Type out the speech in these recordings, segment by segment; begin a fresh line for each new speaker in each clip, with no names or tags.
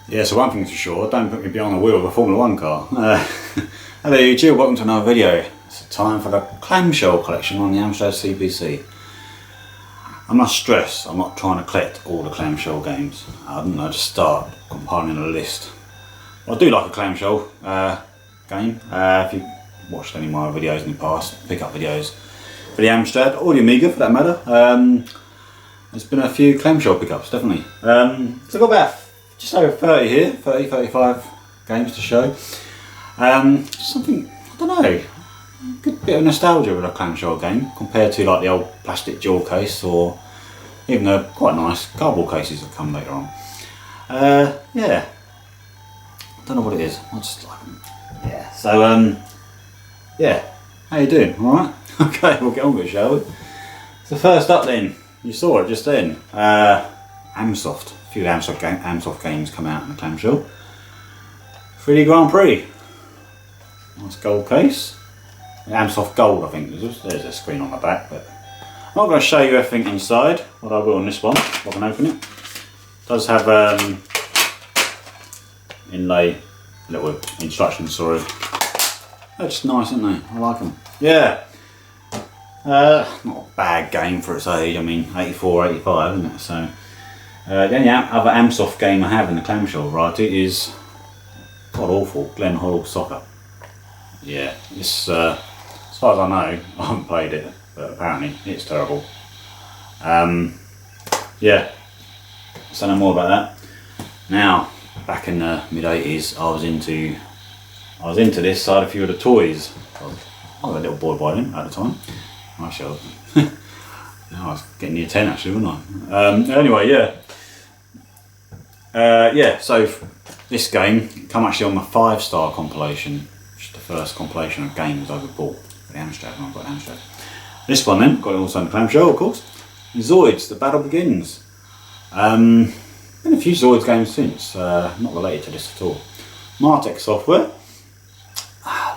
Yeah, so one thing's for sure, don't put me behind the wheel of a Formula 1 car. Hello YouTube, welcome to another video. It's time for the Clamshell collection on the Amstrad CPC. I must stress, I'm not trying to collect all the Clamshell games. I don't know, just start compiling a list. I do like a Clamshell game. If you've watched any of my videos in the past, pick up videos for the Amstrad, or the Amiga for that matter. There's been a few Clamshell pickups, definitely. So I've got about just over 30 here, 35 games to show. Something, I don't know, a good bit of nostalgia with a Clamshell game compared to like the old plastic jewel case or even the quite nice cardboard cases that come later on. Yeah, I don't know what it is, I just like them. Yeah, so yeah, how you doing, alright? Okay, we'll get on with it, shall we? So first up then, you saw it just then, Amsoft. A few Amsoft games come out in the Clamshell. 3D Grand Prix. Nice gold case. Amsoft Gold, I think. There's a screen on the back, but I'm not going to show you everything inside, what I will on this one, if I can open it. It does have inlay, little instructions, sorry. They're just nice, aren't they? I like them. Yeah. Not a bad game for its age, I mean 84, 85, isn't it? So. The only other Amsoft game I have in the Clamshell variety is god awful, Glen Hall Soccer. Yeah, it's as far as I know, I haven't played it, but apparently it's terrible. Yeah, so no more about that. Now, back in the mid 80s, I was into this side, a few of the toys. I was a little boy by then at the time. I shall. I was getting near 10 actually, wasn't I? Anyway, yeah. Yeah, so this game come actually on the 5-star compilation, which is the first compilation of games I ever bought for the Amstrad when I got an Amstrad. This one then, got it also in the Clamshell of course. Zoids, The Battle Begins. Been a few Zoids games since, not related to this at all. Martech software.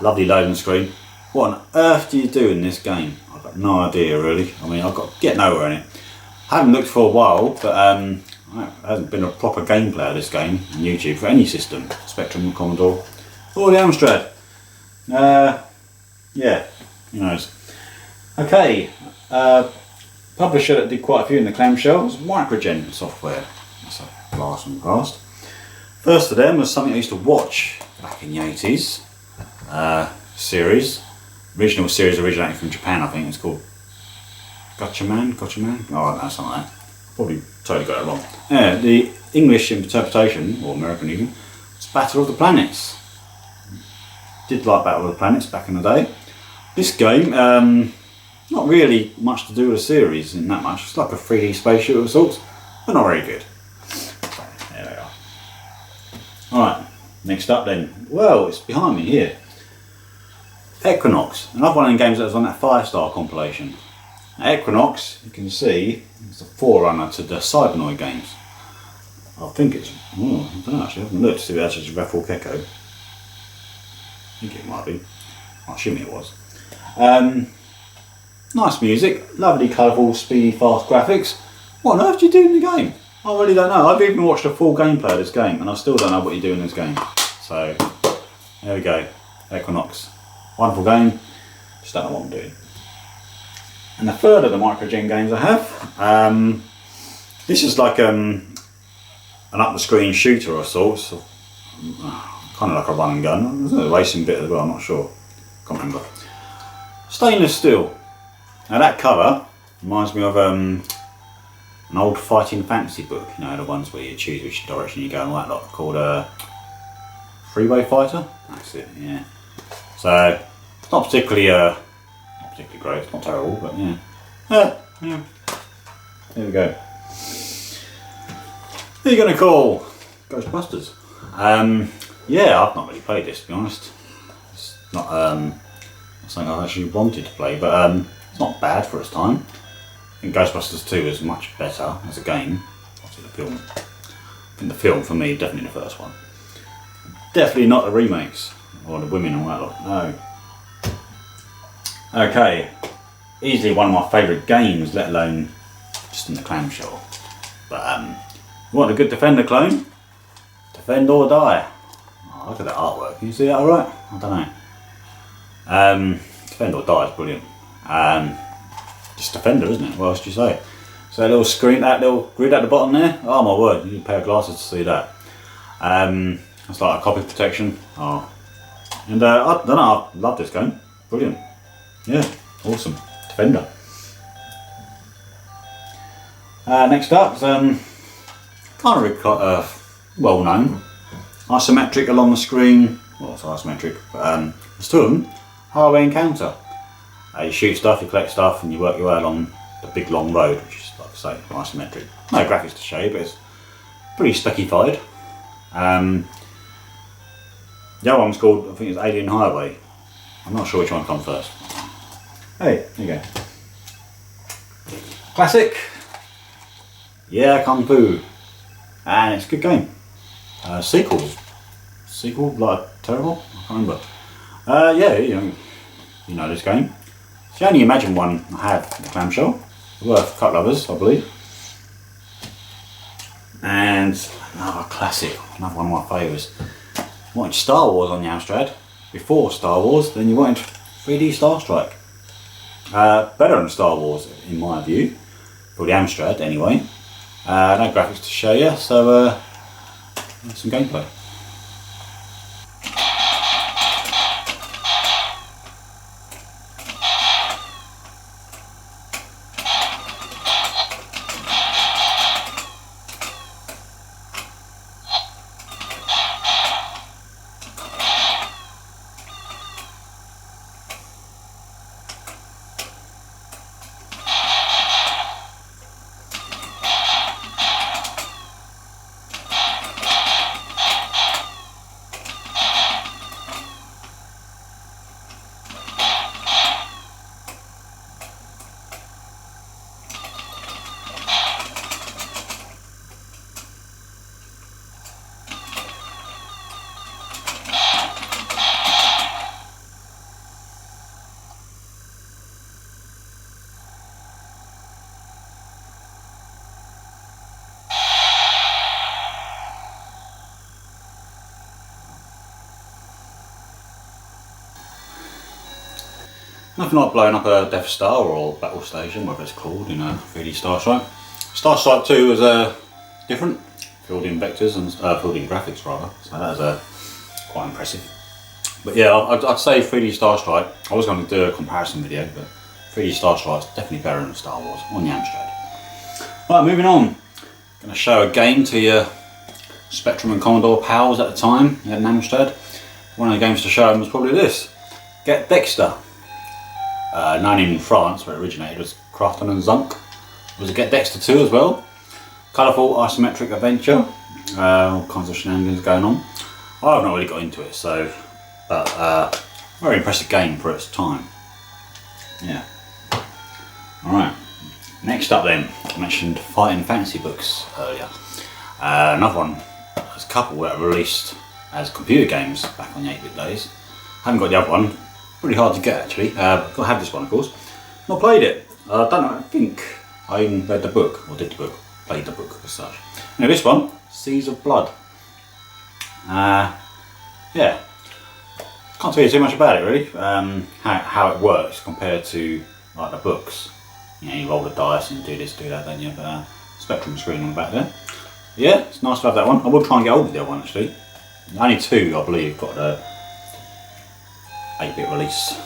Lovely loading screen. What on earth do you do in this game? I've got no idea really. I mean, I've got to get nowhere in it. I haven't looked for a while, but there hasn't been a proper gameplay of this game on YouTube for any system, Spectrum, Commodore, or the Amstrad. Yeah, who knows. Okay, publisher that did quite a few in the Clamshell was Microgen software. That's a blast from the past. First of them was something I used to watch back in the 80s. Series. Original series originating from Japan, I think. It's called Gotchaman? Oh, I don't know, something like that. Probably totally got it wrong. Yeah, the English interpretation, or American even, was Battle of the Planets. Did like Battle of the Planets back in the day. This game, not really much to do with the series in that much. It's like a 3D spaceship of sorts, but not very good. There they are. Alright, next up then. Well, it's behind me here. Equinox, another one of the games that was on that 5-star compilation. Now, Equinox, you can see, it's the forerunner to the Cybernoid games. I think it's, I don't know actually, I haven't looked to see if it's actually Raffle Echo. I think it might be. I assume it was. Nice music, lovely, colourful, speedy, fast graphics. What on earth do you do in the game? I really don't know. I've even watched a full gameplay of this game and I still don't know what you do in this game. So, there we go, Equinox. Wonderful game, just don't know what I'm doing. And the third of the Microgen games I have, this is like an up the screen shooter of sorts, kind of like a run and gun. There's a racing bit as well, I'm not sure, can't remember. Stainless steel. Now that cover reminds me of an old fighting fantasy book, you know, the ones where you choose which direction you go and all that lot, called Freeway Fighter. That's it, yeah. So it's not particularly great, it's not terrible, but yeah. Yeah. There we go. Who are you going to call? Ghostbusters. Yeah, I've not really played this, to be honest. It's not something I actually wanted to play, but it's not bad for its time. I think Ghostbusters 2 is much better as a game. Obviously the film. I think the film, for me, definitely the first one. Definitely not the remakes, or the women and all that lot, no. Okay, easily one of my favourite games, let alone just in the clamshell. But you want a good Defender clone? Defend or die. Oh, look at that artwork, can you see that alright? I don't know. Defend or die is brilliant. Just Defender, isn't it? What else do you say? So that little screen, that little grid at the bottom there, oh my word, you need a pair of glasses to see that. It's like a copy protection. Oh. And I don't know, I love this game. Brilliant. Yeah, awesome. Defender. Next up is kind of really well known. Isometric along the screen. Well, it's isometric, but there's two of them. Highway Encounter. You shoot stuff, you collect stuff, and you work your way along the big long road, which is, like I say, isometric. No graphics to show, but it's pretty specified. The other one's called, I think it's Alien Highway. I'm not sure which one comes first. Hey, there you go. Classic. Yeah, Kung Fu. And it's a good game. Sequel, like terrible? I can't remember. Yeah, you know this game. It's the only Imagine one I have in the clamshell. Worth a couple others, I believe. And another classic, another one of my favourites. You wanted Star Wars on the Amstrad. Before Star Wars, then you wanted 3D Star Strike. Better than Star Wars, in my view. For the Amstrad, anyway. No graphics to show you, so some gameplay. Nothing like blowing up a Death Star or Battle Station, whatever it's called, 3D Star Strike. Star Strike 2 was different, filled in vectors and filled in graphics rather, so that was quite impressive. But yeah, I'd say 3D Star Strike. I was going to do a comparison video, but 3D Star Strike is definitely better than Star Wars on the Amstrad. Right, moving on. Going to show a game to your Spectrum and Commodore pals at the time. You had an Amstrad. One of the games to show them was probably this: Get Dexter. Known in France, where it originated, was Crafton and Zunk. It was a Get Dexter 2 as well. Colourful isometric adventure. All kinds of shenanigans going on. I've not really got into it, so, but very impressive game for its time. Yeah. Alright. Next up then, I mentioned fighting fantasy books earlier. Another one, there's a couple that were released as computer games back on the 8-bit days. Haven't got the other one. Pretty hard to get actually. Got to have this one, of course. Not played it. I don't know. I think I even read the book, or did the book, played the book as such. Now this one, Seas of Blood. Yeah. Can't tell you too much about it really. How it works compared to like the books. You roll the dice and do this, do that, don't you? But Spectrum screen on the back there. Yeah, it's nice to have that one. I will try and get hold of the other one actually. Only two, I believe, got the 8-bit release.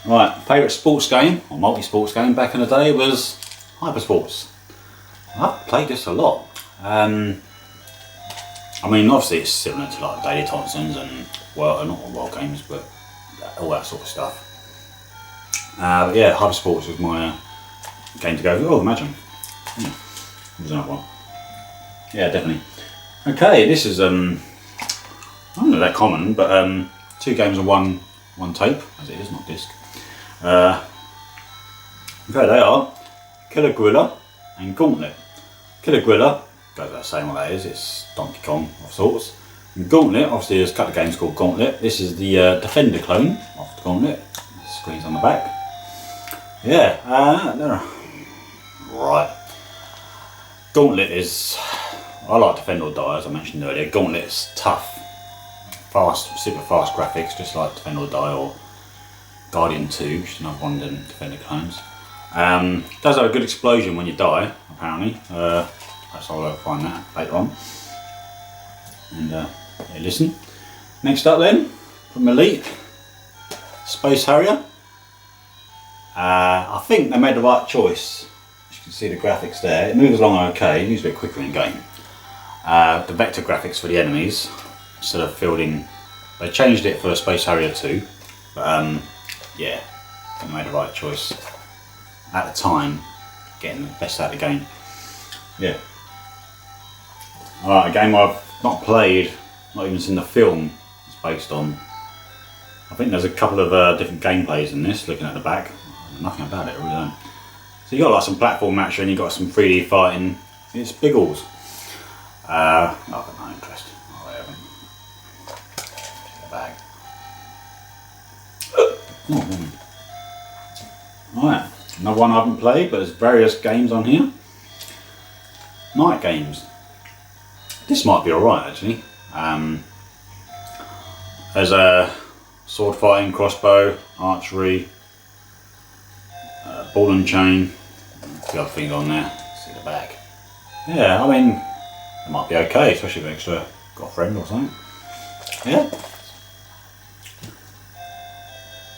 Right, favourite sports game, or multi-sports game back in the day was Hypersports. I've played this a lot. I mean, obviously it's similar to like Daily Thompsons and, well, not all World Games, but all that sort of stuff. But yeah, Hypersports was my game to go with. Oh, imagine. There's another one. Yeah, definitely. Okay, this is, I don't know that common, but 2 games on one tape, as it is, not disc. Okay, they are Killer Gorilla and Gauntlet. Killer Gorilla, goes without saying what that is, it's Donkey Kong of sorts. And Gauntlet, obviously there's a couple of games called Gauntlet. This is the Defender clone of the Gauntlet. The screen's on the back. Yeah, right. Gauntlet is, I like Defend or Die, as I mentioned earlier. Gauntlet's tough, fast, super fast graphics, just like Defend or Die or Guardian 2, which is another one of them Defender clones. Does have a good explosion when you die, apparently. Perhaps I'll find that later on. And yeah, listen. Next up then, from Elite, Space Harrier. I think they made the right choice. As you can see the graphics there, it moves along okay, it moves a bit quicker in game. The vector graphics for the enemies, instead of fielding, they changed it for Space Harrier 2, but yeah, they made the right choice at the time, getting the best out of the game. Yeah. Alright, a game I've not played, not even seen the film it's based on. I think there's a couple of different gameplays in this, looking at the back. Nothing about it, I really don't. So you got like some platform action, you got some 3D fighting. It's Biggles. I've got no interest. Oh, I haven't. The bag. Oh, right, another one I haven't played, but there's various games on here. Night games. This might be alright actually. There's a sword fighting, crossbow, archery, ball and chain, a few other things on there. See the back. Yeah, I mean, it might be okay, especially if you extra got a friend or something. Yeah.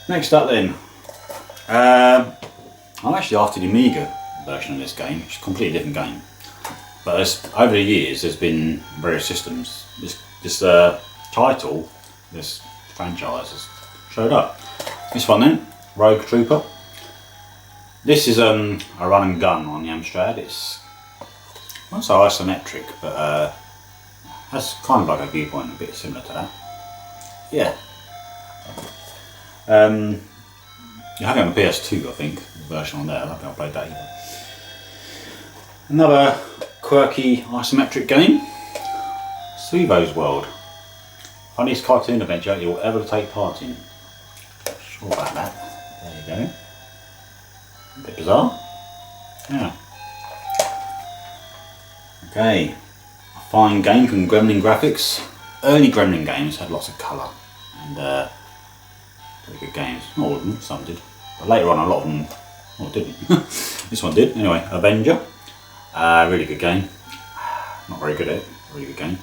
Next up then, I'm actually after the Amiga version of this game, which is a completely different game. But over the years, there's been various systems. This title, this franchise has showed up. This one then, Rogue Trooper. This is a run and gun on the Amstrad. It's not so isometric, but has kind of like a viewpoint, a bit similar to that. Yeah. You have it on the PS2, I think, the version on there. I don't think I played that either. Another quirky isometric game, Suvo's World. Funniest cartoon adventure you'll ever take part in. Not sure about that. There you go. A bit bizarre. Yeah. Okay. A fine game from Gremlin Graphics. Early Gremlin games had lots of colour and very good games. Not all of them, some did. But later on a lot of them, well, didn't. This one did. Anyway, Avenger. Really good game. Not very good at it. Really good game.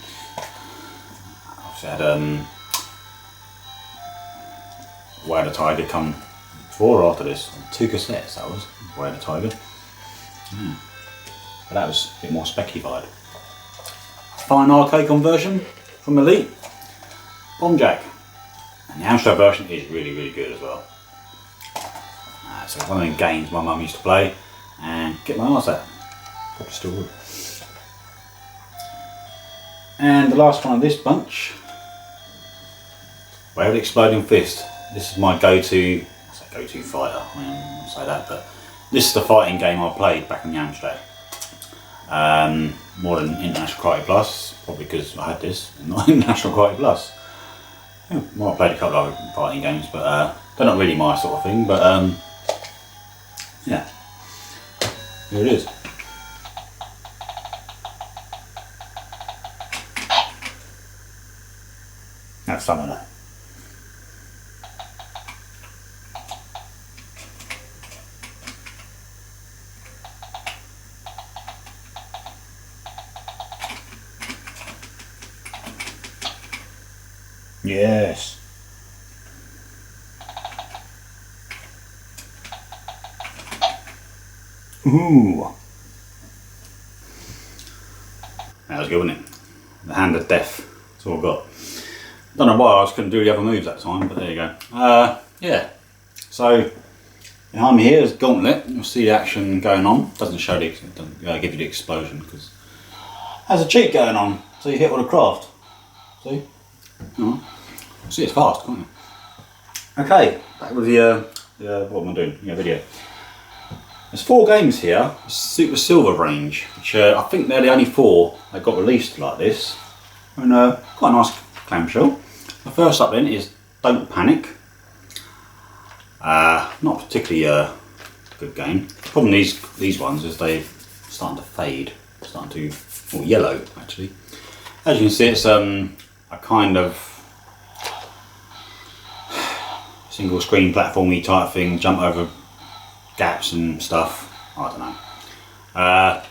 Obviously had Way of the Tiger come before or after this. 2 cassettes that was. Way of the Tiger. Yeah. But that was a bit more specky-fied. Fine arcade conversion from Elite. Bomb Jack. And the Amstrad version is really, really good as well. So it's one of the games my mum used to play and get my arse at. Probably still would. And the last one of this bunch, Way of the Exploding Fist. This is my go-to, I say go-to fighter, I won't say that, but this is the fighting game I played back in the Amstrad. More than International Karate Plus, probably because I had this and not International Karate Plus. Yeah, well, I played a couple of other fighting games, but they're not really my sort of thing, but yeah, here it is. Have some of that. Yes. Ooh. That was good, wasn't it? The hand of death. That's all I got. Don't know why I just couldn't do the other moves that time, but there you go. Yeah. So behind me here is Gauntlet. You'll see the action going on. Doesn't show the, it doesn't give you the explosion because there's a cheat going on. So you hit with a craft. See? See, it's fast, can't you? Okay, back with the what am I doing? Yeah, video. There's 4 games here, Super Silver range, which I think they're the only 4 that got released like this. And quite a nice clamshell. The first up then is Don't Panic. Not particularly a good game. The problem with these ones is they're starting to fade, starting to, well, yellow actually. As you can see, it's a kind of single screen platformy type thing, jump over gaps and stuff. I don't know.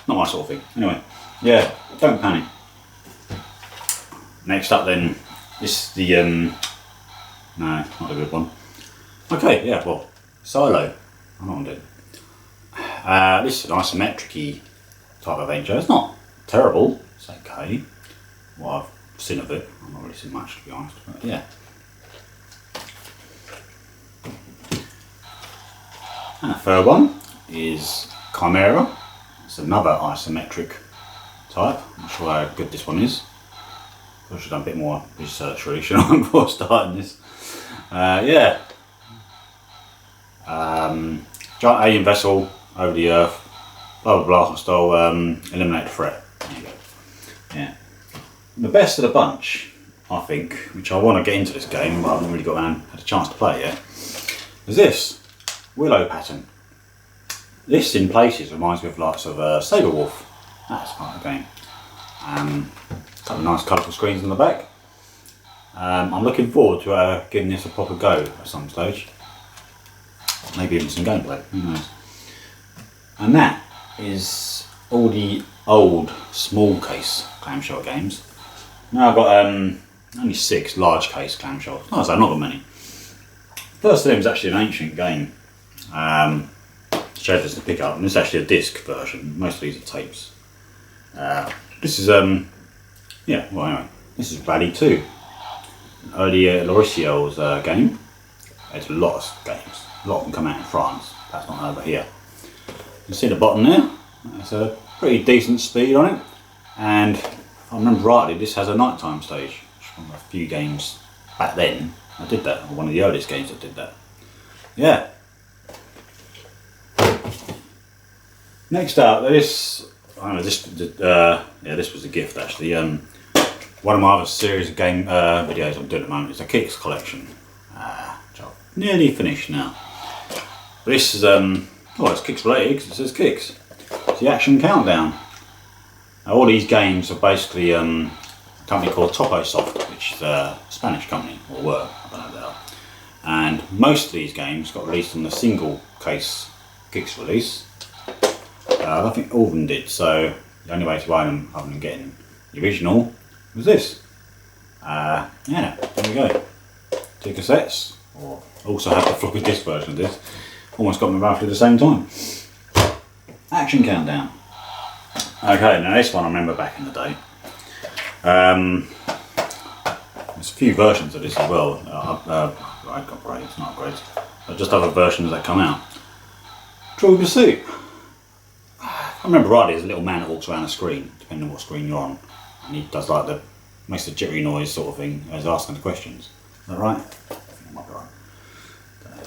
Not my sort of thing. Anyway, yeah, Don't Panic. Next up then, this is the no, not a good one. Okay, yeah, well, Silo. I know what I'm doing. This is an isometric-y type of adventure. It's not terrible. It's okay. What I've seen of it, I've not really seen much to be honest. But yeah. And the third one is Chimera. It's another isometric type. I'm not sure how good this one is. I should have done a bit more research really, shouldn't I, before starting this. Yeah. Giant alien vessel over the Earth. Blah blah blah. Hostile. Eliminate the threat. There you go. Yeah. And the best of the bunch, I think, which I want to get into this game, but I haven't really had a chance to play it yet, is this. Willow pattern. This in places reminds me of lots of Sabre Wolf. That's part of the game. Couple of nice colourful screens on the back. I'm looking forward to giving this a proper go at some stage. Maybe even some gameplay, who knows. And that is all the old small case clamshell games. Now I've got only 6 large case clamshells. No, so not got many. First of them is actually an ancient game. Showed us to pick up, and this is actually a disc version. Most of these are tapes. This is yeah. Well, anyway, this is Rally 2, an early Lauriciel's game. There's a lot of games. A lot of them come out in France. That's not over here. You can see the bottom there. There's a pretty decent speed on it, and if I remember rightly, this has a nighttime stage. From a few games back then, I did that. Or one of the earliest games that did that. Yeah. Next up, this was a gift actually. One of my other series of game videos I'm doing at the moment is a Kicks collection, which I've nearly finished now. But this is it's Kicks related because it says Kicks. It's the Action Countdown. Now, all these games are basically a company called Toposoft, which is a Spanish company, or were, I don't know if they are. And most of these games got released on the single case Kicks release. I don't think all of them did, so the only way to buy them other than getting the original was this. Yeah, there we go. 2 cassettes, or also have the floppy disk version of this. Almost got me roughly at the same time. Action Countdown. Okay, now this one I remember back in the day. There's a few versions of this as well. Upgrades, not upgrades, but just other versions that come out. True Pursuit. I remember rightly, there's a little man that walks around the screen, depending on what screen you're on, and he does like makes the jittery noise sort of thing as asking the questions. Is that right? I think that might be right.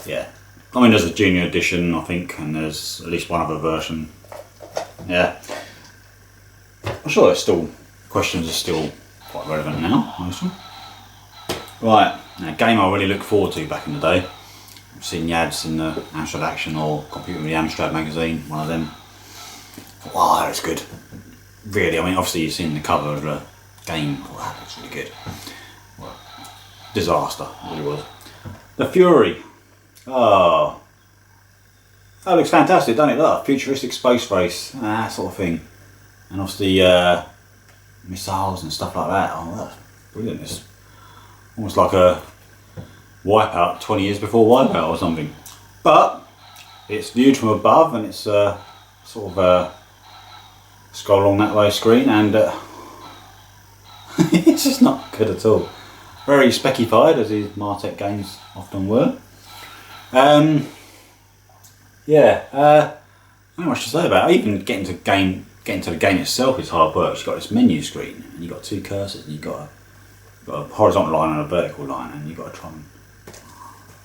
Yeah. I mean, there's a junior edition, I think, and there's at least one other version. Yeah. I'm sure questions are still quite relevant now, most of them. Right, now a game I really look forward to back in the day. I've seen the ads in the Amstrad Action or Computer with the Amstrad magazine, one of them. Wow, that was good. Really, I mean, obviously you've seen the cover of the game. Wow, that looks really good. Well, disaster, it really was. The Fury. Oh, that looks fantastic, doesn't it? Look, futuristic space race, that sort of thing. And obviously missiles and stuff like that. Oh, that's brilliant. It's almost like a Wipeout 20 years before Wipeout or something. But it's viewed from above, and it's sort of scroll along that way screen, and It's just not good at all. Very specified, as these Martech games often were. Yeah, not much to say about it. Even getting to the game itself is hard work. You've got this menu screen, and you've got two cursors, and you've got a horizontal line and a vertical line, and you've got to try and...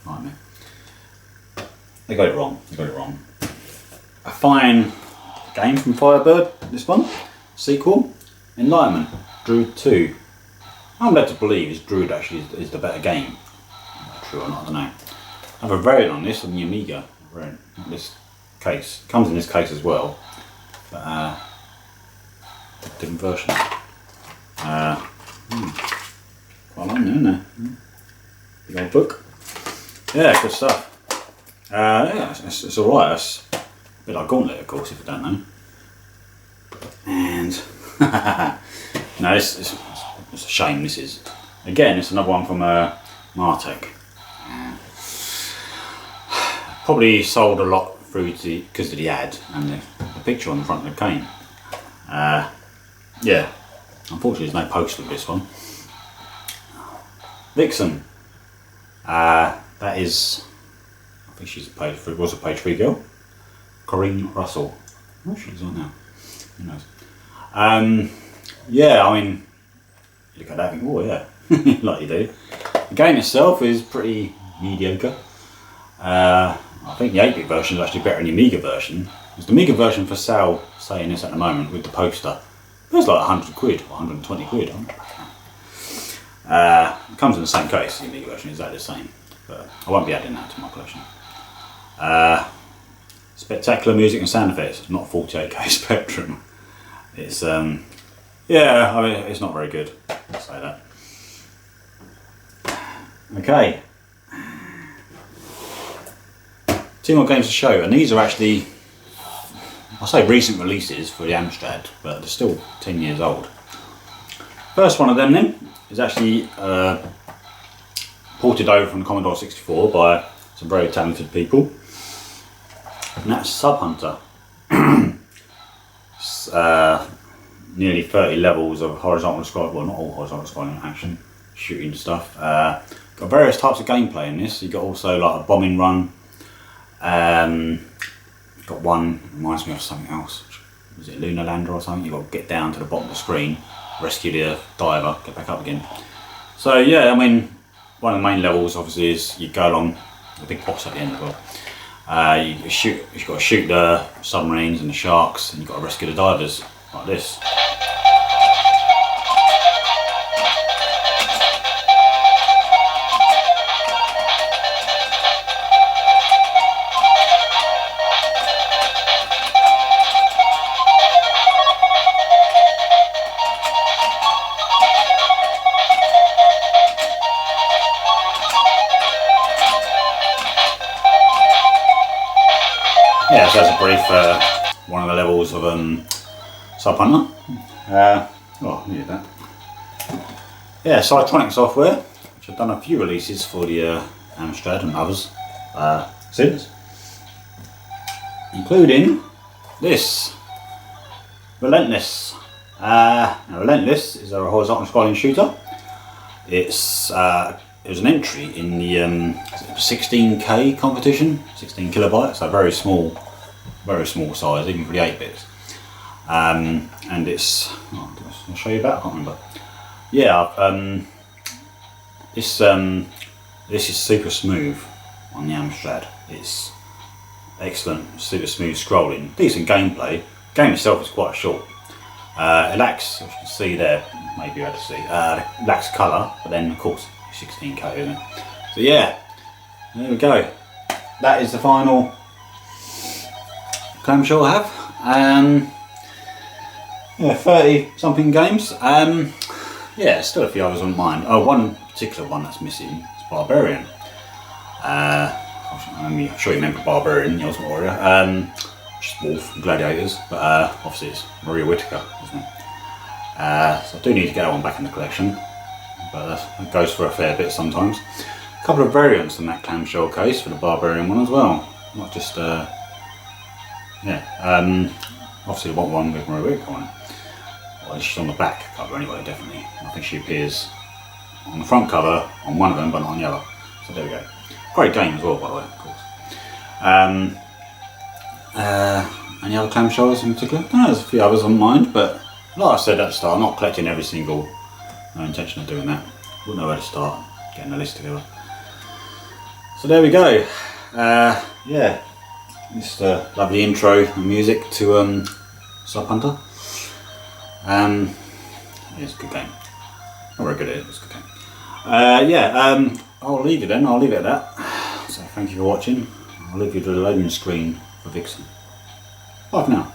Nightmare. They got it wrong. A fine game from Firebird, this one. Sequel, Enlightenment, Druid 2. I'm led to believe Druid actually is the better game. True or not, I don't know. I have a variant on this on the Amiga. This case comes in this case as well, but different version. Quite long there, isn't there? Big old book. Yeah, good stuff. Yeah, it's alright. It's a bit like Gauntlet, of course, if you don't know. And no, it's a shame. This is again. It's another one from Martech. Probably sold a lot through because of the ad and the picture on the front of the cane. Yeah, unfortunately, there's no poster of this one. Vixen. That is, I think she's was a page 3 girl. Corinne Russell. Oh, she's on now. Who knows? Yeah, I mean, you look at that and think, oh yeah, like you do. The game itself is pretty mediocre. I think the 8-bit version is actually better than the Amiga version. There's the Amiga version for sale, saying this at the moment with the poster. It's like 100 quid or 120 quid. It comes in the same case, the Amiga version is exactly the same. But I won't be adding that to my collection. Spectacular music and sound effects, not 48K Spectrum. It's yeah, I mean, it's not very good, I'll say that. Okay. 2 more games to show, and these are actually, I'll say recent releases for the Amstrad, but they're still 10 years old. First one of them then is actually ported over from the Commodore 64 by some very talented people, and that's Sub Hunter. Nearly 30 levels of horizontal scrolling, well, not all horizontal scrolling action, shooting stuff. Got various types of gameplay in this. You've got also like a bombing run. Got one, reminds me of something else. Was it Lunar Lander or something? You've got to get down to the bottom of the screen, rescue the diver, get back up again. So yeah, I mean, one of the main levels obviously is you go along the big boss at the end as well. You've got to shoot the submarines and the sharks, and you've got to rescue the divers, like this. Yeah, so that's a brief one of the levels of Sub Hunter. Oh, I needed that. Yeah, Cytronic Software, which have done a few releases for the Amstrad and others since, including this, Relentless. Now Relentless is a horizontal scrolling shooter. It was an entry in the 16K competition, 16 kilobytes, so very small size, even for the 8-bits. And it's, I'll show you that, I can't remember. Yeah, this is super smooth on the Amstrad. It's excellent, super smooth scrolling, decent gameplay. The game itself is quite short. It lacks, as you can see there, maybe you had to see, lacks colour, but then of course 16K, isn't it? So yeah, there we go. That is the final Clamshell I have. Yeah, 30 something games. Yeah, still a few others on mine. Oh, one particular one that's missing is Barbarian. I'm sure you remember Barbarian, the Ultimate Warrior. Just Wolf, Gladiators, but obviously it's Maria Whittaker, isn't it? So I do need to get that one back in the collection, but that goes for a fair bit sometimes. A couple of variants in that Clamshell case for the Barbarian one as well, not just yeah. Obviously I want one with Maria Whittaker on it. Well, she's on the back cover anyway, definitely. I think she appears on the front cover on one of them, but not on the other. So there we go. Great game as well, by the way, of course. Any other clamshells in particular? I don't know, there's a few others on mind, but like I said at the start, I'm not collecting every single. No intention of doing that. Wouldn't know where to start getting a list together. So there we go. Yeah, this lovely intro and music to Sub Hunter. It's a good game. Not very good at it, it's a good game. I'll leave it then, I'll leave it at that. So thank you for watching. I'll leave you to the loading screen for Vixen. Bye for now.